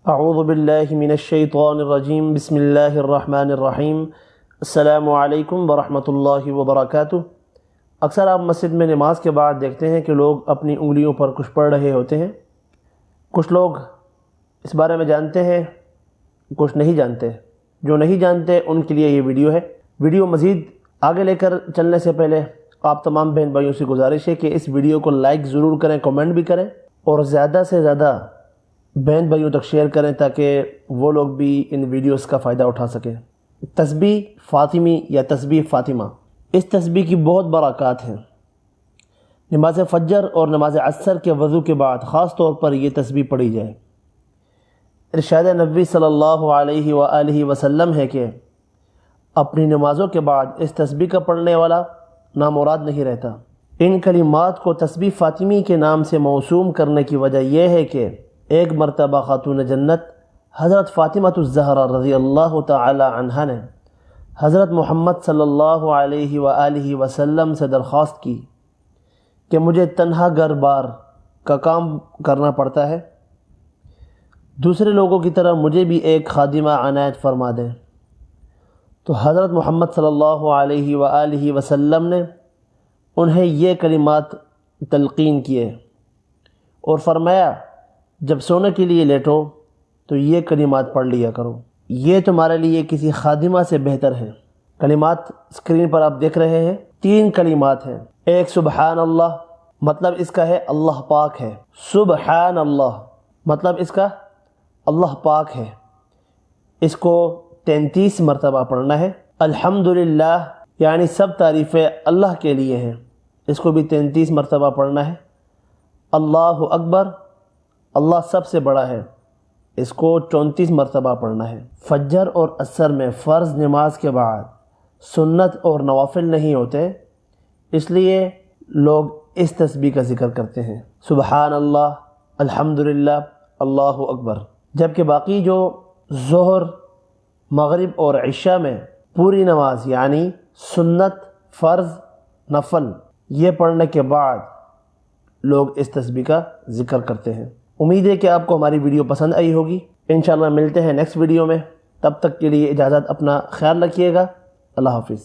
اعوذ باللہ من الشیطان الرجیم بسم اللہ الرحمن الرحیم السلام علیکم ورحمۃ اللہ وبرکاتہ۔ اکثر آپ مسجد میں نماز کے بعد دیکھتے ہیں کہ لوگ اپنی انگلیوں پر کچھ پڑھ رہے ہوتے ہیں۔ کچھ لوگ اس بارے میں جانتے ہیں، کچھ نہیں جانتے۔ جو نہیں جانتے ان کے لیے یہ ویڈیو ہے۔ ویڈیو مزید آگے لے کر چلنے سے پہلے آپ تمام بہن بھائیوں سے گزارش ہے کہ اس ویڈیو کو لائک ضرور کریں، کمنٹ بھی کریں اور زیادہ سے زیادہ بہن بھائیوں تک شیئر کریں تاکہ وہ لوگ بھی ان ویڈیوز کا فائدہ اٹھا سکیں۔ تسبیح فاطمی یا تسبیح فاطمہ، اس تسبیح کی بہت برکات ہیں۔ نماز فجر اور نماز عصر کے وضو کے بعد خاص طور پر یہ تسبیح پڑھی جائے۔ ارشاد نبوی صلی اللہ علیہ وآلہ وسلم ہے کہ اپنی نمازوں کے بعد اس تسبیح کا پڑھنے والا نامراد نہیں رہتا۔ ان کلمات کو تسبیح فاطمی کے نام سے موسوم کرنے کی وجہ یہ ہے کہ ایک مرتبہ خاتون جنت حضرت فاطمہ الزہرا رضی اللہ تعالی عنہا نے حضرت محمد صلی اللہ علیہ وآلہ وسلم سے درخواست کی کہ مجھے تنہا گھر بار کا کام کرنا پڑتا ہے، دوسرے لوگوں کی طرح مجھے بھی ایک خادمہ عنایت فرما دیں۔ تو حضرت محمد صلی اللہ علیہ وآلہ وسلم نے انہیں یہ کلمات تلقین کیے اور فرمایا، جب سونے کے لیے لیٹو تو یہ کلمات پڑھ لیا کرو، یہ تمہارے لیے کسی خادمہ سے بہتر ہے۔ کلمات اسکرین پر آپ دیکھ رہے ہیں، 3 کلمات ہیں۔ ایک سبحان اللہ، مطلب اس کا ہے اللہ پاک ہے۔ سبحان اللہ مطلب اس کا اللہ پاک ہے، اس کو 33 مرتبہ پڑھنا ہے۔ الحمدللہ یعنی سب تعریفیں اللہ کے لیے ہیں، اس کو بھی 33 مرتبہ پڑھنا ہے۔ اللہ اکبر، اللہ سب سے بڑا ہے، اس کو 34 مرتبہ پڑھنا ہے۔ فجر اور عصر میں فرض نماز کے بعد سنت اور نوافل نہیں ہوتے، اس لیے لوگ اس تسبیح کا ذکر کرتے ہیں، سبحان اللہ، الحمدللہ، اللہ اکبر۔ جبکہ باقی جو ظہر، مغرب اور عشاء میں پوری نماز یعنی سنت، فرض، نفل یہ پڑھنے کے بعد لوگ اس تسبیح کا ذکر کرتے ہیں۔ امید ہے کہ آپ کو ہماری ویڈیو پسند آئی ہوگی۔ انشاءاللہ ملتے ہیں نیکسٹ ویڈیو میں، تب تک کے لیے اجازت، اپنا خیال رکھیے گا۔ اللہ حافظ۔